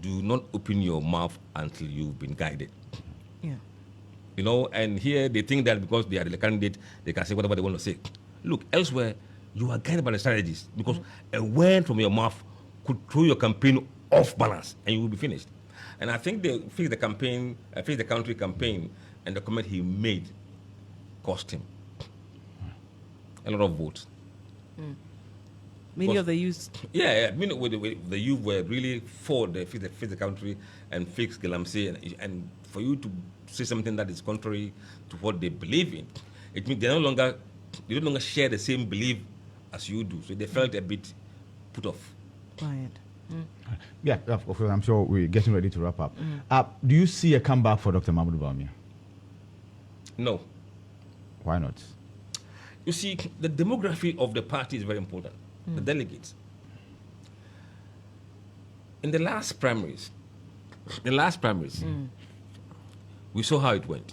Do not open your mouth until you've been guided. Yeah. You know, and here they think that because they are the candidate, they can say whatever they want to say. Look, elsewhere, you are guided by the strategies because a word from your mouth could throw your campaign off balance and you will be finished. And I think they fixed the campaign, fixed the country campaign, and the comment he made cost him a lot of votes. Many of the youth. Yeah, many with the youth were really for the fix the country and fix Galamsey, and for you to say something that is contrary to what they believe in, it means they no longer share the same belief as you do, so they felt a bit put off. Quiet. Yeah, of course, I'm sure we're getting ready to wrap up. Do you see a comeback for Dr. Mahmoud Bawumia? No. Why not? You see, the demography of the party is very important. The delegates. In the last primaries, we saw how it went.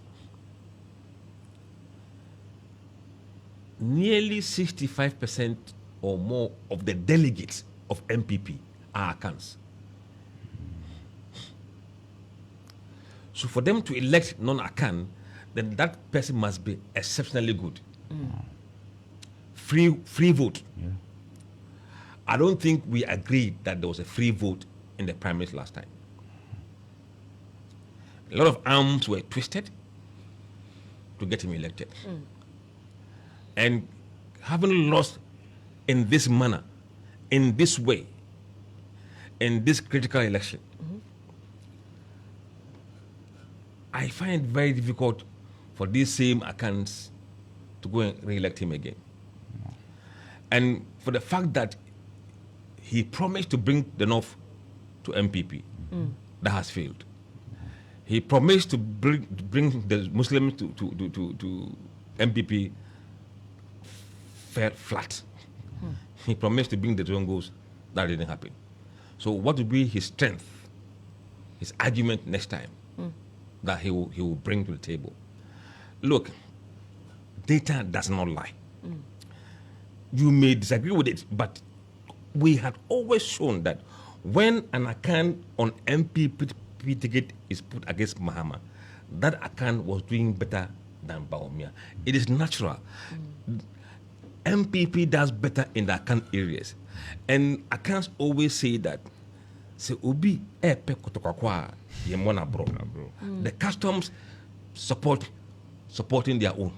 Nearly 65% or more of the delegates of MPP are Akans. So for them to elect non-Akan, then that person must be exceptionally good. Free vote. Yeah. I don't think we agreed that there was a free vote in the primaries last time. A lot of arms were twisted to get him elected. And having lost in this manner, in this way, in this critical election, I find it very difficult for these same Akans to go and re-elect him again. And for the fact that he promised to bring the North to MPP, that has failed. He promised to bring the Muslims to MPP flat. He promised to bring the Zongos, that didn't happen. So what will be his strength, his argument next time that he will bring to the table? Look, data does not lie. You may disagree with it, but we had always shown that when an Akan on MPP ticket is put against Mahama, that Akan was doing better than Bawumia. It is natural. MPP does better in the Akan areas. And Akans always say that the customs supporting their own.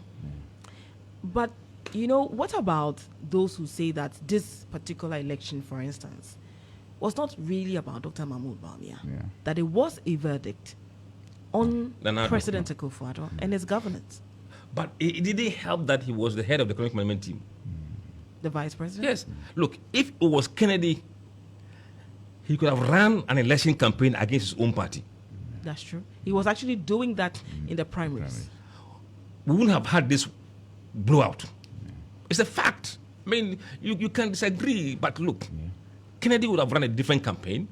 But you know, what about those who say that this particular election, for instance, was not really about Dr. Mahmoud Bawumia? Yeah. That it was a verdict on Nana Addo. President Akufo-Addo and his governance. But it didn't help that he was the head of the economic management team. The vice president? Yes. Look, if it was Kennedy, he could have run an election campaign against his own party. That's true. He was actually doing that in the primaries. We wouldn't have had this blowout. It's a fact. I mean, you can disagree, but look, Kennedy would have run a different campaign.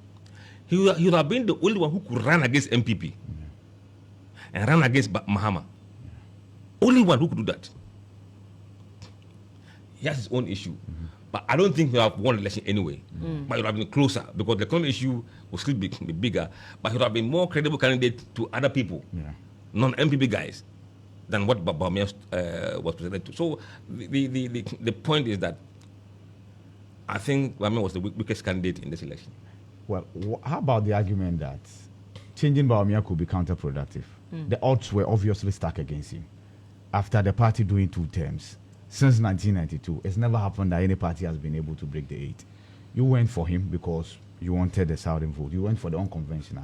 He would have been the only one who could run against MPP and run against Mahama. Only one who could do that. He has his own issue. But I don't think he would have won the election anyway. But it would have been closer because the economic issue would still be bigger. But he would have been more credible candidate to other people, non-MPP guys, than what Bawumia was presented to. So the point is that I think Bawumia was the weakest candidate in this election. Well, how about the argument that changing Bawumia could be counterproductive? The odds were obviously stacked against him. After the party doing 2 terms, since 1992, it's never happened that any party has been able to break the 8. You went for him because you wanted the southern vote. You went for the unconventional.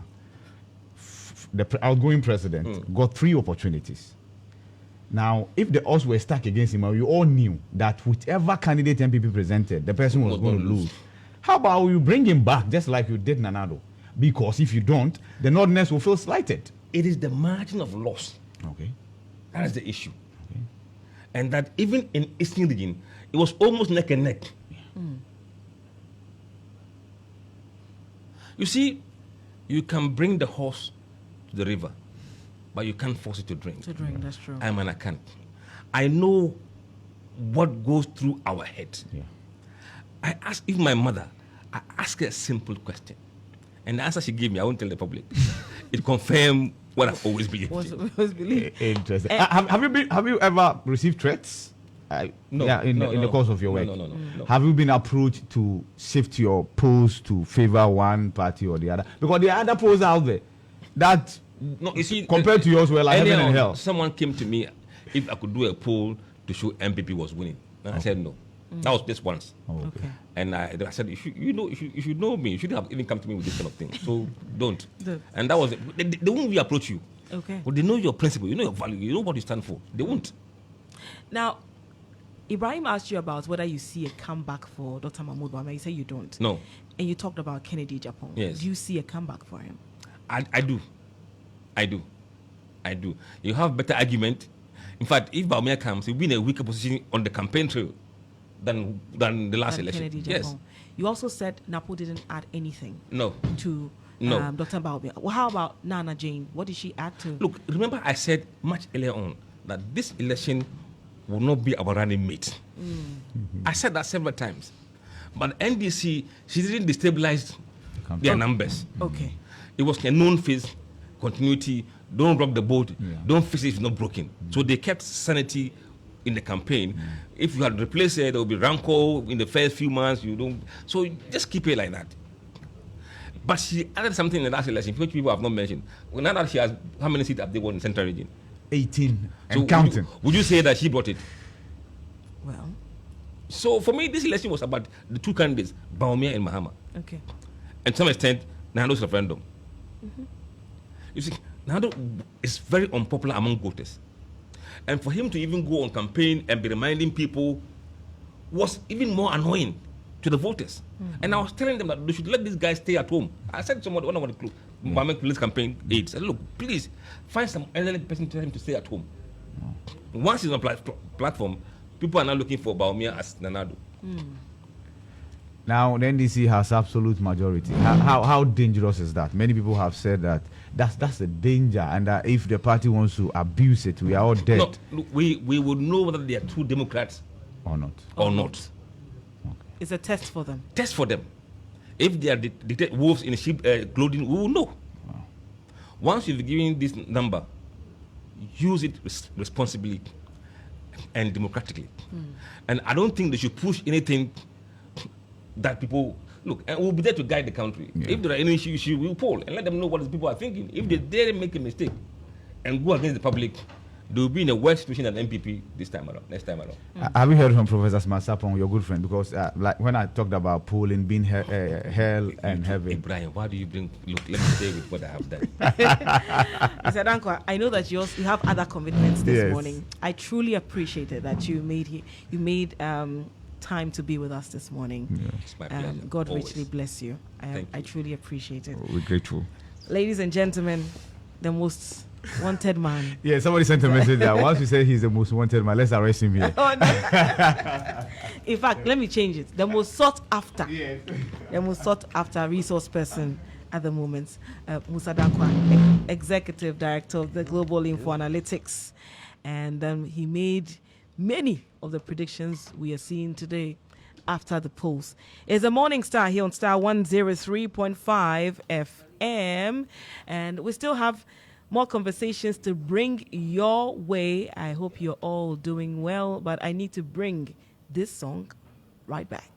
The outgoing president got 3 opportunities. Now, if the odds were stacked against him, you all knew that whichever candidate MPP presented, the person was going to lose. How about you bring him back just like you did Nana Addo? Because if you don't, the Northerners will feel slighted. It is the margin of loss. Okay. That is the issue. Okay. And that even in Eastern region, it was almost neck and neck. You see, you can bring the horse to the river, but you can't force it to drink. That's true. I'm an Akan. I know what goes through our heads. Yeah. I asked even my mother, I asked her a simple question. And the answer she gave me, I won't tell the public. It confirmed what I've always believed. Was believed. Interesting. Have you ever received threats? No. Yeah, in the course of your work. No. Have you been approached to shift your post to favor one party or the other? Because there are other posts out there that, No, you see, compared to yours, were like heaven and hell. Someone came to me if I could do a poll to show MPP was winning. And I said no. That was just once. Oh, okay. And I said, you should know me. You shouldn't have even come to me with this kind of thing. So don't. And that was it. They won't really approach you. Okay. But they know your principle. You know your value. You know what you stand for. They won't. Now, Ibrahim asked you about whether you see a comeback for Dr. Mahmoud Bawumia. You say you don't. No. And you talked about Kennedy Japan. Yes. Do you see a comeback for him? I do. You have better argument. In fact, if Bawumia comes, he'll be in a weaker position on the campaign trail than the last election. Kennedy Yes. Japan. You also said Napo didn't add anything No. to No. Dr. Bawumia. Well, how about Nana Jane? What did she add to? Look, remember I said much earlier on that this election will not be our running mate. I said that several times. But NDC, she didn't destabilize their numbers. Okay. It was a known face, continuity, don't rock the boat, don't fix it if it's not broken. So they kept sanity in the campaign. If you had replaced it, there will be rancor in the first few months. You don't. So just keep it like that. But she added something in the last election, which people have not mentioned. Well, now that she has, how many seats have they won in Central Region? 18 and So counting. Would you say that she brought it? Well, So for me, this election was about the two candidates, Bawumia and Mahama. okay. And to some extent, Nando's referendum. You see, Nando is very unpopular among voters. And for him to even go on campaign and be reminding people was even more annoying to the voters. And I was telling them that they should let these guys stay at home. I said to someone, one of the Bawumia police campaign aides, I said, look, please find some elderly person to tell him to stay at home. Once he's on platform, people are now looking for Bawumia as Nanado. Now, the NDC has absolute majority. How dangerous is that? Many people have said that that's a danger, and that if the party wants to abuse it, we are all dead. No, look, we would know whether they are true Democrats Or not. or not. It's a test for them. Test for them. If they are wolves in sheep clothing, we will know. Once you've given this number, use it responsibly and democratically. And I don't think they should push anything that people look, and we'll be there to guide the country. If there are any issues, we'll poll and let them know what the people are thinking. If they dare make a mistake and go against the public, they will be in a worse situation than MPP next time around. Have you heard from Professor Smasapong, your good friend? Because like when I talked about polling being hell and heaven. Ibrahim, why do you bring? Look, let me stay with what I have done. Mr. Dankwah, I know that you have other commitments this Yes. morning. I truly appreciated that you made time to be with us this morning. It's my pleasure. God Always. richly bless you. I truly appreciate it. We're grateful. Ladies and gentlemen, the most wanted man. Yeah, somebody sent a message there. Once we say he's the most wanted man, let's arrest him here. Oh, no. In fact, let me change it. The most sought after. Yes. The most sought after resource person at the moment, Mussa Dankwah, Executive Director of the Global Info Analytics. And he made many of the predictions we are seeing today after the polls. It's a Morning Star here on Star 103.5 FM. And we still have more conversations to bring your way. I hope you're all doing well, but I need to bring this song right back.